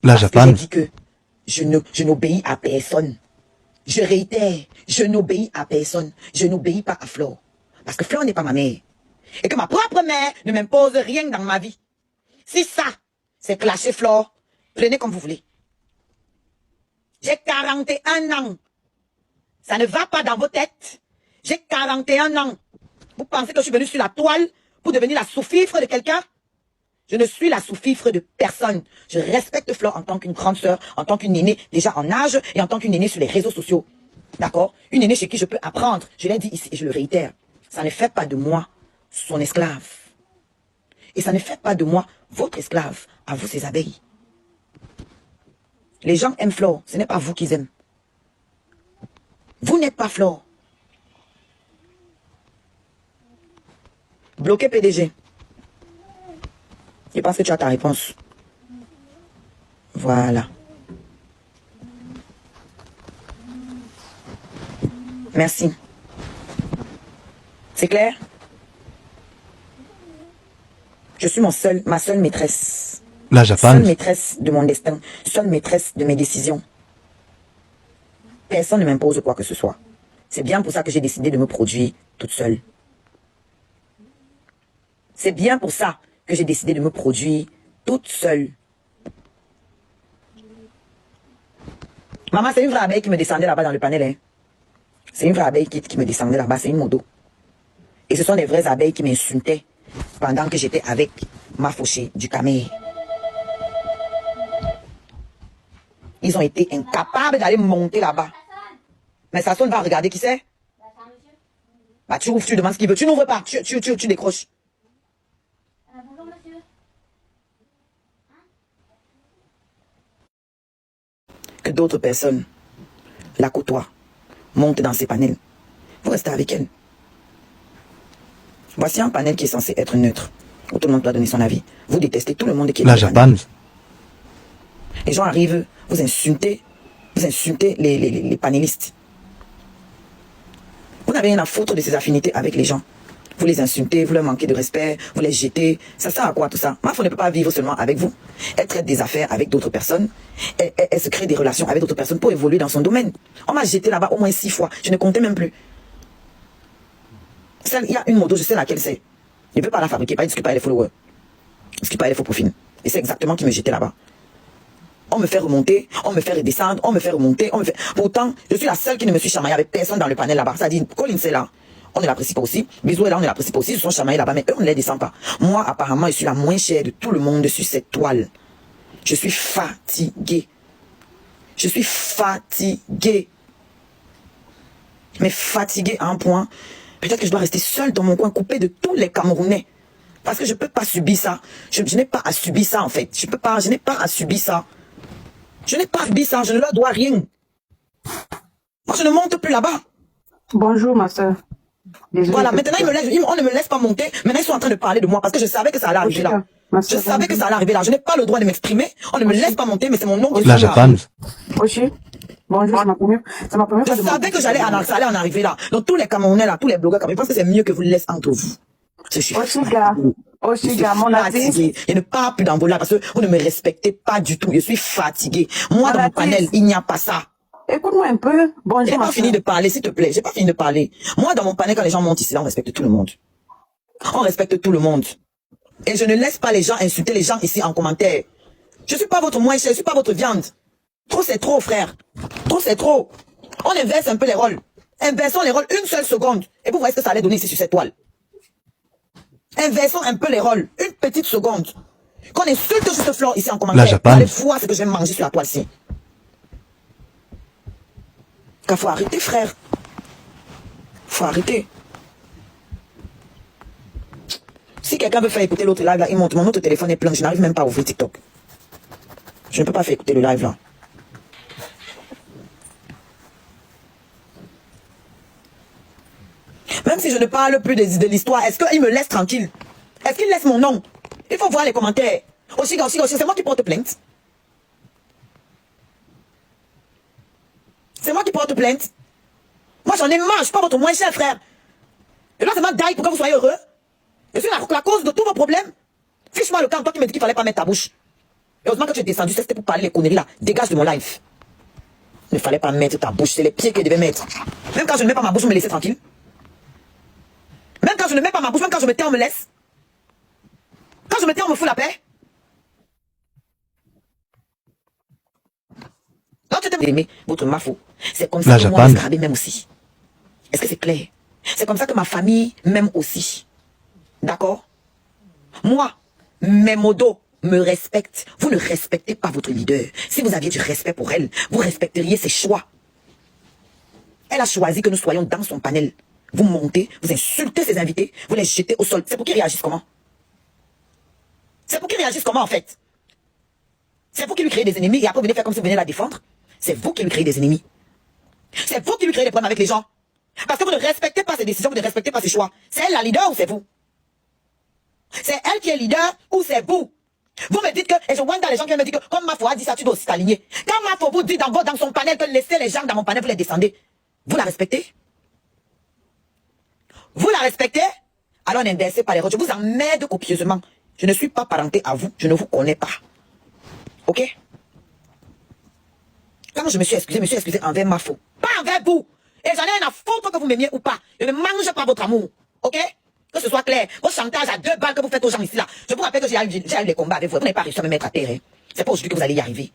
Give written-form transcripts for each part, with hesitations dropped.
La Parce que Japan. j'ai dit que je n'obéis à personne. Je réitère, je n'obéis à personne. Je n'obéis pas à Flore. Parce que Flore n'est pas ma mère. Et que ma propre mère ne m'impose rien dans ma vie. Si ça, c'est clasher Flore, prenez comme vous voulez. J'ai 41 ans. Ça ne va pas dans vos têtes. J'ai 41 ans. Vous pensez que je suis venue sur la toile pour devenir la sous-fifre de quelqu'un? Je ne suis la sous-fifre de personne. Je respecte Flore en tant qu'une grande sœur, en tant qu'une aînée déjà en âge et en tant qu'une aînée sur les réseaux sociaux. D'accord? Une aînée chez qui je peux apprendre. Je l'ai dit ici et je le réitère. Ça ne fait pas de moi son esclave. Et ça ne fait pas de moi votre esclave. À vous, ces abeilles. Les gens aiment Flore. Ce n'est pas vous qu'ils aiment. Vous n'êtes pas Flore. Bloqué PDG. Je pense que tu as ta réponse. Voilà. Merci. C'est clair? Je suis ma seule maîtresse. La Japan. Seule maîtresse de mon destin. Seule maîtresse de mes décisions. Personne ne m'impose quoi que ce soit. C'est bien pour ça que j'ai décidé de me produire toute seule. C'est bien pour ça que j'ai décidé de me produire toute seule. Maman, c'est une vraie abeille qui me descendait là-bas dans le panel. Hein. C'est une vraie abeille qui me descendait là-bas, c'est une modo. Et ce sont des vraies abeilles qui m'insultaient pendant que j'étais avec ma fauchée du camé. Ils ont été incapables d'aller monter là-bas. Mais Sasson va regarder qui c'est. Bah tu ouvres, tu demandes ce qu'il veut. Tu n'ouvres pas, tu décroches. Bonjour monsieur. Que d'autres personnes la côtoient, montent dans ces panels. Vous restez avec elle. Voici un panel qui est censé être neutre, où tout le monde doit donner son avis. Vous détestez tout le monde qui est dans La le Japan. panel. Les gens arrivent, vous insultez les panélistes. Vous n'avez rien à foutre de ces affinités avec les gens. Vous les insultez, vous leur manquez de respect, vous les jetez. Ça sert à quoi tout ça? Mafo ne peut pas vivre seulement avec vous. Elle traite des affaires avec d'autres personnes. Elle se crée des relations avec d'autres personnes pour évoluer dans son domaine. On m'a jeté là-bas au moins 6 fois. Je ne comptais même plus. Il y a une moto, je sais laquelle c'est. Je ne peux pas la fabriquer, pas discuter par les followers. Discuter par les faux profils. Et c'est exactement qui me jetait là-bas. On me fait remonter, on me fait redescendre, on me fait remonter, on me fait... Pourtant, je suis la seule qui ne me suis chamaillée avec personne dans le panel là-bas. Ça dit, Colin, c'est là. On ne l'apprécie pas aussi. Bisous est là, on ne l'apprécie pas aussi. Ils se sont chamaillés là-bas, mais eux, on ne les descend pas. Moi, apparemment, je suis la moins chère de tout le monde sur cette toile. Je suis fatiguée. Je suis fatiguée. Mais fatiguée à un point. Peut-être que je dois rester seule dans mon coin, coupée de tous les Camerounais. Parce que je ne peux pas subir ça. Je n'ai pas à subir ça, en fait. Je n'ai pas à subir ça. Je n'ai pas subi ça, je ne leur dois rien. Moi, je ne monte plus là-bas. Bonjour, ma soeur. Voilà, maintenant, on ne me laisse pas monter. Maintenant, ils sont en train de parler de moi parce que je savais que ça allait arriver là. Je savais que ça allait arriver là. Je n'ai pas le droit de m'exprimer. On ne me laisse pas monter, mais c'est mon nom qui est La là. Japan. Oshi, bonjour, c'est ma première fois. Je savais que ça allait en arriver là. Donc, tous les Camerounais là, tous les blogueurs, je pense que c'est mieux que vous le laissez entre vous. Je suis Oshiga, mon fatiguée. Je ne pars plus dans vos lives parce que vous ne me respectez pas du tout. Je suis fatiguée. Moi, dans mon panel, il n'y a pas ça. Écoute-moi un peu. Bonjour. J'ai pas fini de parler, s'il te plaît. J'ai pas fini de parler. Moi, dans mon panel, quand les gens montent ici, là, on respecte tout le monde. On respecte tout le monde. Et je ne laisse pas les gens insulter les gens ici en commentaire. Je suis pas votre moins cher, je suis pas votre viande. Trop, c'est trop, frère. Trop, c'est trop. On inverse un peu les rôles. Inversons les rôles une seule seconde. Et vous voyez ce que ça allait donner ici sur cette toile. Inversons un peu les rôles. Une petite seconde. Qu'on insulte juste Flore ici en commentaire. La Japan. Vous allez voir ce que je vais manger sur la toile-ci. Car faut arrêter, frère. Faut arrêter. Si quelqu'un veut faire écouter l'autre live là, il monte. Mon autre téléphone est plein. Je n'arrive même pas à ouvrir TikTok. Je ne peux pas faire écouter le live là. Même si je ne parle plus de l'histoire, est-ce qu'il me laisse tranquille? Est-ce qu'il laisse mon nom? Il faut voir les commentaires. Aussi, c'est moi qui porte plainte. C'est moi qui porte plainte. Moi, j'en ai marre. Je suis pas votre moins cher, frère. Et là, c'est ma daille pour que vous soyez heureux. Je suis la cause de tous vos problèmes. Fiche-moi le camp, toi qui me dis qu'il fallait pas mettre ta bouche. Heureusement que tu es descendu, c'était pour parler les conneries là. Dégage de mon live. Il ne fallait pas mettre ta bouche, c'est les pieds que je devais mettre. Même quand je ne mets pas ma bouche, vous me laissez tranquille. Même quand je ne mets pas ma bouche, même quand je me tais, on me laisse. Quand je me tais, on me fout la paix. Donc tu t'aimes aimer votre mafo. C'est comme ça que moi, Scarabée m'aime aussi. Est-ce que c'est clair? C'est comme ça que ma famille m'aime aussi. D'accord? Moi, mes modos me respectent. Vous ne respectez pas votre leader. Si vous aviez du respect pour elle, vous respecteriez ses choix. Elle a choisi que nous soyons dans son panel. Vous montez, vous insultez ses invités, vous les jetez au sol. C'est pour qu'ils réagissent comment? C'est pour qu'ils réagissent comment en fait? C'est vous qui lui créez des ennemis et après vous venez faire comme si vous venez la défendre? C'est vous qui lui créez des ennemis. C'est vous qui lui créez des problèmes avec les gens. Parce que vous ne respectez pas ses décisions, vous ne respectez pas ses choix. C'est elle la leader ou c'est vous? C'est elle qui est leader ou c'est vous? Vous me dites que, et je vois dans les gens qui me disent que, comme Mafo a dit ça, tu dois aussi t'aligner. Quand Mafo vous dit dans son panel que laissez les gens dans mon panel, vous les descendez. Vous la respectez? Vous la respectez? Alors n'inversez pas les rôles. Je vous emmerde copieusement. Je ne suis pas parenté à vous. Je ne vous connais pas. Ok? Quand je me suis excusé envers Mafo. Pas envers vous. Et j'en ai rien à foutre que vous m'aimiez ou pas. Je ne mange pas votre amour. Ok? Que ce soit clair. Vos chantages à 2 balles que vous faites aux gens ici là. Je vous rappelle que j'ai eu les combats avec vous. Vous n'avez pas réussi à me mettre à terre. Hein. C'est pas aujourd'hui que vous allez y arriver.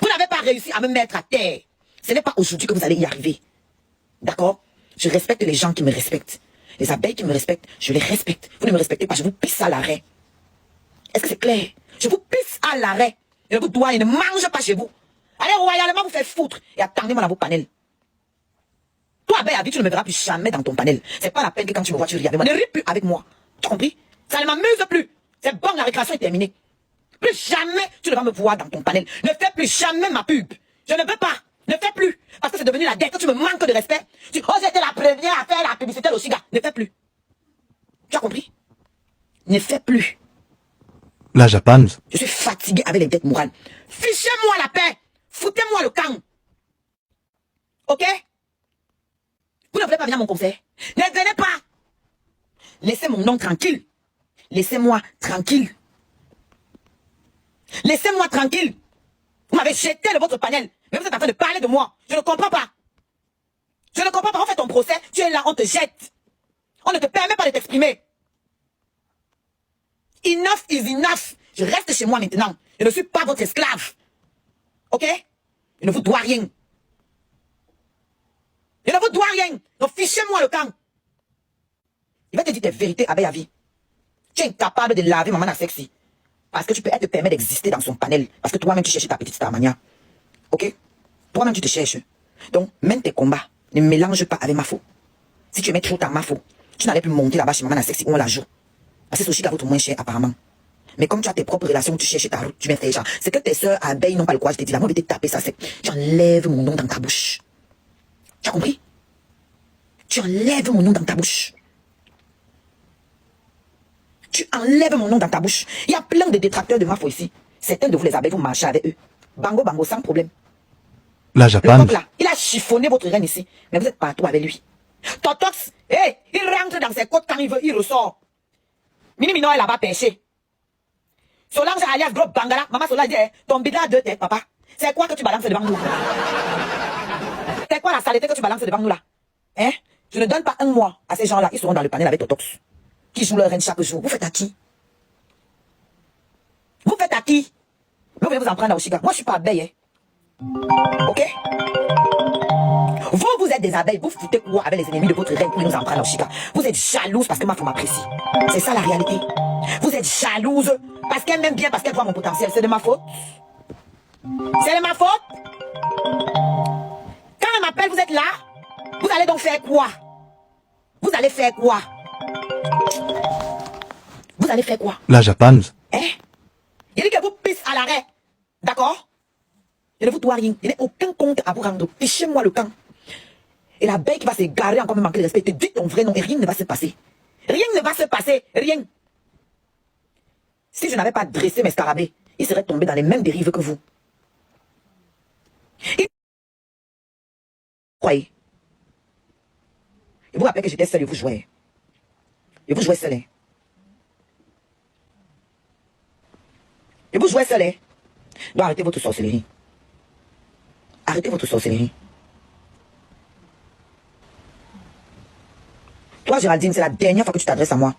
Vous n'avez pas réussi à me mettre à terre. Ce n'est pas aujourd'hui que vous allez y arriver. D'accord? Je respecte les gens qui me respectent. Les abeilles qui me respectent, je les respecte. Vous ne me respectez pas, je vous pisse à l'arrêt. Est-ce que c'est clair? Je vous pisse à l'arrêt. Je vous dois, je ne mange pas chez vous. Allez royalement vous faire foutre et attendez-moi dans vos panels. Toi, abeille à vie, tu ne me verras plus jamais dans ton panel. C'est pas la peine que quand tu me vois, tu ris avec moi. Ne ris plus avec moi. Tu as compris? Ça ne m'amuse plus. C'est bon, la récréation est terminée. Plus jamais tu ne vas me voir dans ton panel. Ne fais plus jamais ma pub. Je ne veux pas. Ne fais plus. Parce que c'est devenu la dette. Que tu me manques de respect. Oh, j'étais la première à faire la publicité au Chiga. Ne fais plus. Tu as compris? Ne fais plus. La Japan. Je suis fatigué avec les dettes morales. Fichez-moi la paix. Foutez-moi le camp. Ok? Vous ne voulez pas venir à mon concert? Ne venez pas. Laissez mon nom tranquille. Laissez-moi tranquille. Laissez-moi tranquille. Vous m'avez jeté de votre panel. Mais vous êtes en train de parler de moi. Je ne comprends pas. Je ne comprends pas. On fait ton procès. Tu es là, on te jette. On ne te permet pas de t'exprimer. Enough is enough. Je reste chez moi maintenant. Je ne suis pas votre esclave. Ok? Je ne vous dois rien. Je ne vous dois rien. Donc fichez-moi le camp. Il va te dire tes vérités abeille à vie. Tu es incapable de laver maman à sexy. Parce que elle te permet d'exister dans son panel. Parce que toi-même tu cherches ta petite Starmania. Ok? Toi-même tu te cherches. Donc, mène tes combats. Ne mélange pas avec Mafo. Si tu aimais trop ta Mafo, tu n'allais plus monter là-bas chez maman à sexy où on la joue. Parce que c'est aussi la route moins chère apparemment. Mais comme tu as tes propres relations, tu cherches ta route, tu mets tes gens. C'est que tes soeurs abeilles n'ont pas le courage de te dire, la moi je vais te taper ça, c'est. Tu enlèves mon nom dans ta bouche. Tu as compris? Tu enlèves mon nom dans ta bouche. Tu enlèves mon nom dans ta bouche. Il y a plein de détracteurs de Mafo ici. Certains de vous les abeilles, vous marchez avec eux. Bango, bango, sans problème. La Japan. Le peuple là, il a chiffonné votre reine ici. Mais vous êtes partout avec lui. Totox, hey, il rentre dans ses côtes quand il veut, il ressort. Mini Mino est là-bas pêché. Solange alias gros bangala. Maman Solange dit, ton bidon a 2 têtes, papa. C'est quoi que tu balances devant nous? C'est quoi la saleté que tu balances devant nous là? Hein? Je ne donne pas un mois à ces gens-là. Ils seront dans le panel avec Totox. Qui jouent leur reine chaque jour. Vous faites à qui? Vous faites à qui? Mais vous voulez vous en prendre à Oshiga. Moi, je suis pas abeille. Hein? Ok? Vous êtes des abeilles. Vous foutez quoi avec les ennemis de votre reine pour nous en prendre à Oshiga? Vous êtes jalouse parce que ma femme m'apprécie. C'est ça la réalité. Vous êtes jalouse parce qu'elle m'aime bien, parce qu'elle voit mon potentiel. C'est de ma faute. C'est de ma faute. Quand elle m'appelle, vous êtes là. Vous allez donc faire quoi? Vous allez faire quoi? Vous allez faire quoi? La Japan. Hein? Il dit que vous pisse à l'arrêt. D'accord? Je ne vous dois rien. Je n'ai aucun compte à vous rendre. Fichez-moi le camp. Et la bête qui va se garer encore me manquer de respect. Te dis ton vrai nom et rien ne va se passer. Rien ne va se passer. Rien. Si je n'avais pas dressé mes scarabées, ils seraient tombés dans les mêmes dérives que vous. Croyez. Je vous rappelle que j'étais seul et vous jouez. Et vous jouez seul. Et vous jouez seul. Donc arrêtez votre sorcellerie. Arrêtez votre sorcellerie. Toi, Géraldine, c'est la dernière fois que tu t'adresses à moi.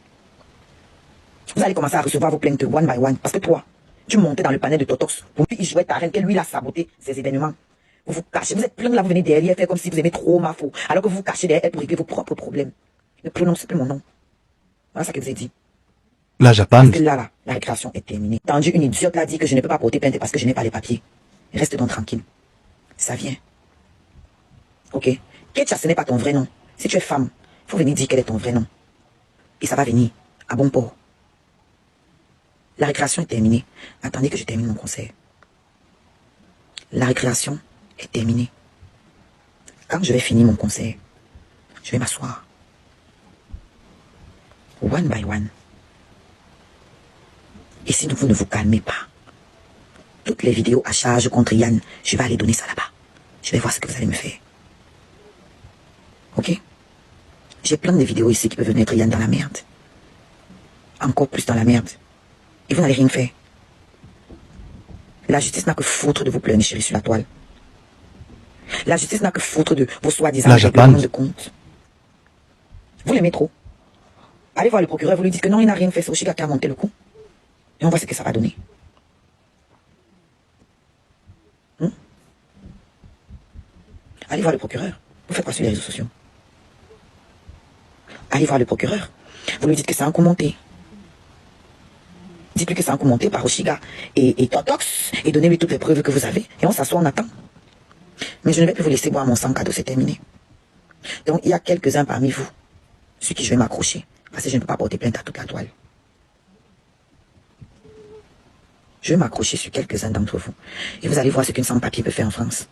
Vous allez commencer à recevoir vos plaintes one by one. Parce que toi, tu montais dans le panel de Totox. Pour lui, il jouait ta reine, qu'elle lui, il a saboté ses événements. Vous vous cachez. Vous êtes plein là, vous venez derrière faire comme si vous aimez trop ma faute. Alors que vous vous cachez derrière elle pour régler vos propres problèmes. Ne prononcez plus mon nom. Voilà ce que je vous ai dit. La Japan. Parce que là, la récréation est terminée. Entendu, une idiote l'a dit que je ne peux pas porter plainte parce que je n'ai pas les papiers. Reste donc tranquille. Ça vient. Ok. Ketcha, ce n'est pas ton vrai nom. Si tu es femme, il faut venir dire quel est ton vrai nom. Et ça va venir à bon port. La récréation est terminée. Attendez que je termine mon concert. La récréation est terminée. Quand je vais finir mon concert, je vais m'asseoir. One by one. Et si vous ne vous calmez pas, toutes les vidéos à charge contre Yann, je vais aller donner ça là-bas. Je vais voir ce que vous allez me faire. Ok? J'ai plein de vidéos ici qui peuvent mettre Yann dans la merde. Encore plus dans la merde. Et vous n'allez rien faire. La justice n'a que foutre de vous pleurnicher sur la toile. La justice n'a que foutre de vos soi-disant règlements de compte. Vous l'aimez trop. Allez voir le procureur, vous lui dites que non, il n'a rien fait, c'est Oshiga qui a monté le coup. Et on voit ce que ça va donner. Allez voir le procureur. Vous faites quoi sur les réseaux sociaux? Allez voir le procureur. Vous lui dites que c'est un coup monté. Dites-lui que c'est un coup monté par Oshiga et Totox et donnez-lui toutes les preuves que vous avez. Et on s'assoit, on attend. Mais je ne vais plus vous laisser boire mon sang cadeau, c'est terminé. Donc il y a quelques-uns parmi vous sur qui je vais m'accrocher. Parce que je ne peux pas porter plainte à toute la toile. Je vais m'accrocher sur quelques-uns d'entre vous. Et vous allez voir ce qu'une sans-papier peut faire en France.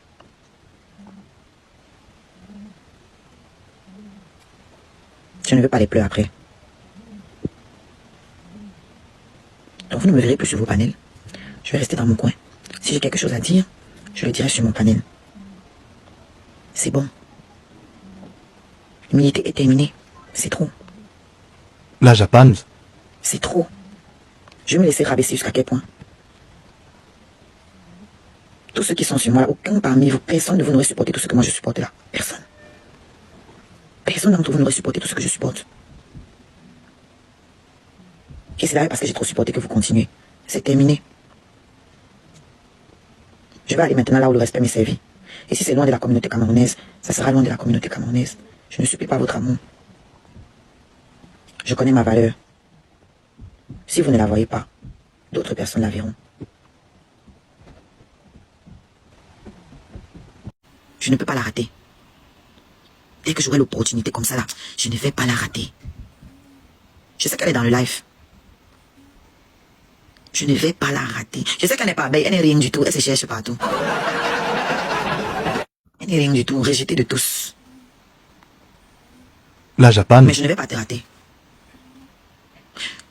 Je ne veux pas les pleurs après. Donc vous ne me verrez plus sur vos panels. Je vais rester dans mon coin. Si j'ai quelque chose à dire, je le dirai sur mon panel. C'est bon. L'humilité est terminée. C'est trop. La Japan. C'est trop. Je vais me laisser rabaisser jusqu'à quel point? Tous ceux qui sont sur moi, aucun parmi vous, personne de vous n'aurait supporté tout ce que moi je supporte là. Personne. Personne d'entre vous n'aurait supporté tout ce que je supporte. Et c'est là parce que j'ai trop supporté que vous continuez. C'est terminé. Je vais aller maintenant là où le respect m'est servi. Et si c'est loin de la communauté camerounaise, ça sera loin de la communauté camerounaise. Je ne supplie pas votre amour. Je connais ma valeur. Si vous ne la voyez pas, d'autres personnes la verront. Je ne peux pas la rater. Dès que j'aurai l'opportunité comme ça là, je ne vais pas la rater. Je sais qu'elle est dans le live. Je ne vais pas la rater. Je sais qu'elle n'est pas belle, elle n'est rien du tout, elle se cherche partout. Elle n'est rien du tout, rejetée de tous. La Japan. Mais je ne vais pas te rater.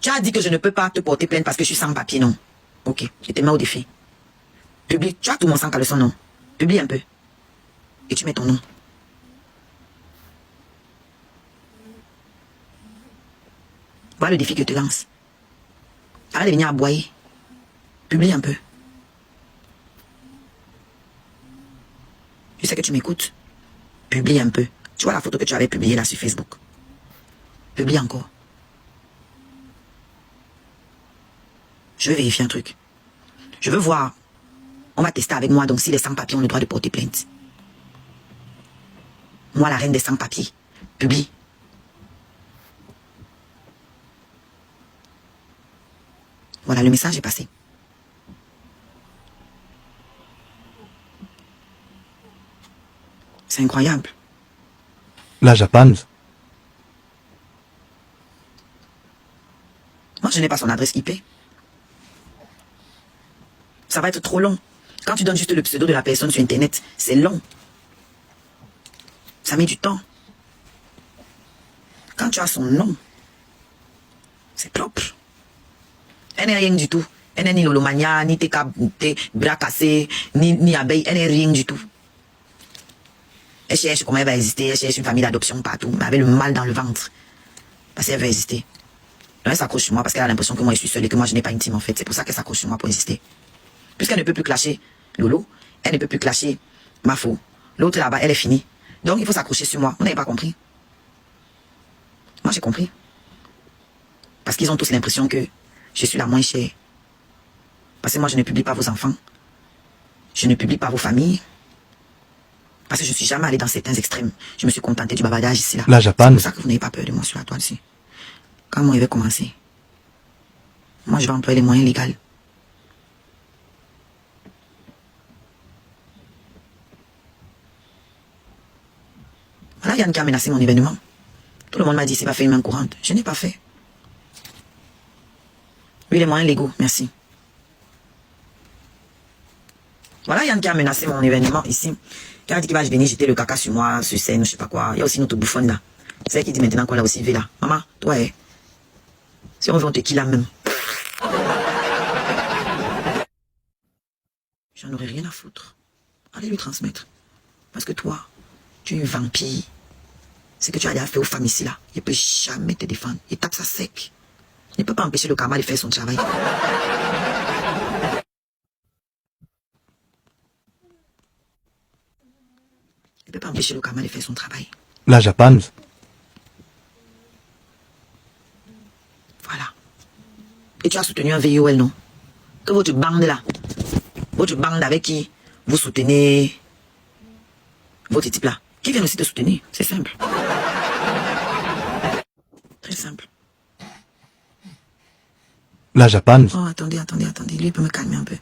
Tu as dit que je ne peux pas te porter plainte parce que je suis sans papier, non? Ok, je te mets au défi. Publie, tu as tout mon sang caleçon, non? Publie un peu. Et tu mets ton nom. Voilà le défi que je te lance. Arrête de venir aboyer. Publie un peu. Je sais que tu m'écoutes. Publie un peu. Tu vois la photo que tu avais publiée là sur Facebook. Publie encore. Je vais vérifier un truc. Je veux voir. On va tester avec moi donc si les sans-papiers ont le droit de porter plainte. Moi, la reine des sans-papiers. Publie. Voilà, le message est passé. C'est incroyable. La Japan. Moi, je n'ai pas son adresse IP. Ça va être trop long. Quand tu donnes juste le pseudo de la personne sur Internet, c'est long. Ça met du temps. Quand tu as son nom, c'est propre. Elle n'est rien du tout. Elle n'est ni lolomania, ni bras cassés, ni abeille. Elle n'est rien du tout. Elle cherche comment elle va exister. Elle cherche une famille d'adoption partout, mais avec le mal dans le ventre. Parce qu'elle veut exister. Donc elle s'accroche sur moi parce qu'elle a l'impression que moi je suis seule et que moi je n'ai pas intime en fait. C'est pour ça qu'elle s'accroche sur moi pour exister. Puisqu'elle ne peut plus clasher Lolo, elle ne peut plus clasher Mafo. L'autre là-bas, elle est finie. Donc il faut s'accrocher sur moi. Vous n'avez pas compris? Moi j'ai compris. Parce qu'ils ont tous l'impression que je suis la moins chère. Parce que moi je ne publie pas vos enfants. Je ne publie pas vos familles. Parce que je ne suis jamais allé dans certains extrêmes. Je me suis contentée du babadage ici là. La C'est Japan. pour ça que vous n'avez pas peur de moi sur la toile ici. Quand moi il va commencer, moi je vais employer les moyens légaux. Voilà Yann qui a menacé mon événement. Tout le monde m'a dit c'est pas fait une main courante. Je n'ai pas fait. Oui, les moyens légaux, merci. Voilà Yann qui a menacé mon événement ici. Qui a dit qu'il va venir jeter le caca sur moi, sur scène, je sais pas quoi. Il y a aussi notre bouffonne là. C'est elle qui dit maintenant qu'on l'a aussi vu là. Maman, toi, si on veut, on te kill là même. J'en aurais rien à foutre. Allez lui transmettre. Parce que toi, tu es une vampire. Ce que tu as déjà fait aux femmes ici là, il ne peut jamais te défendre. Il tape ça sec. Il ne peut pas empêcher le karma de faire son travail. Il ne peut pas empêcher le karma de faire son travail. La Japan. Voilà. Et tu as soutenu un VIOL, non? Que votre bande là, votre bande avec qui vous soutenez votre type là, qui vient aussi te soutenir. C'est simple. Très simple. La Japan. Oh, attendez. Lui, il peut me calmer un peu.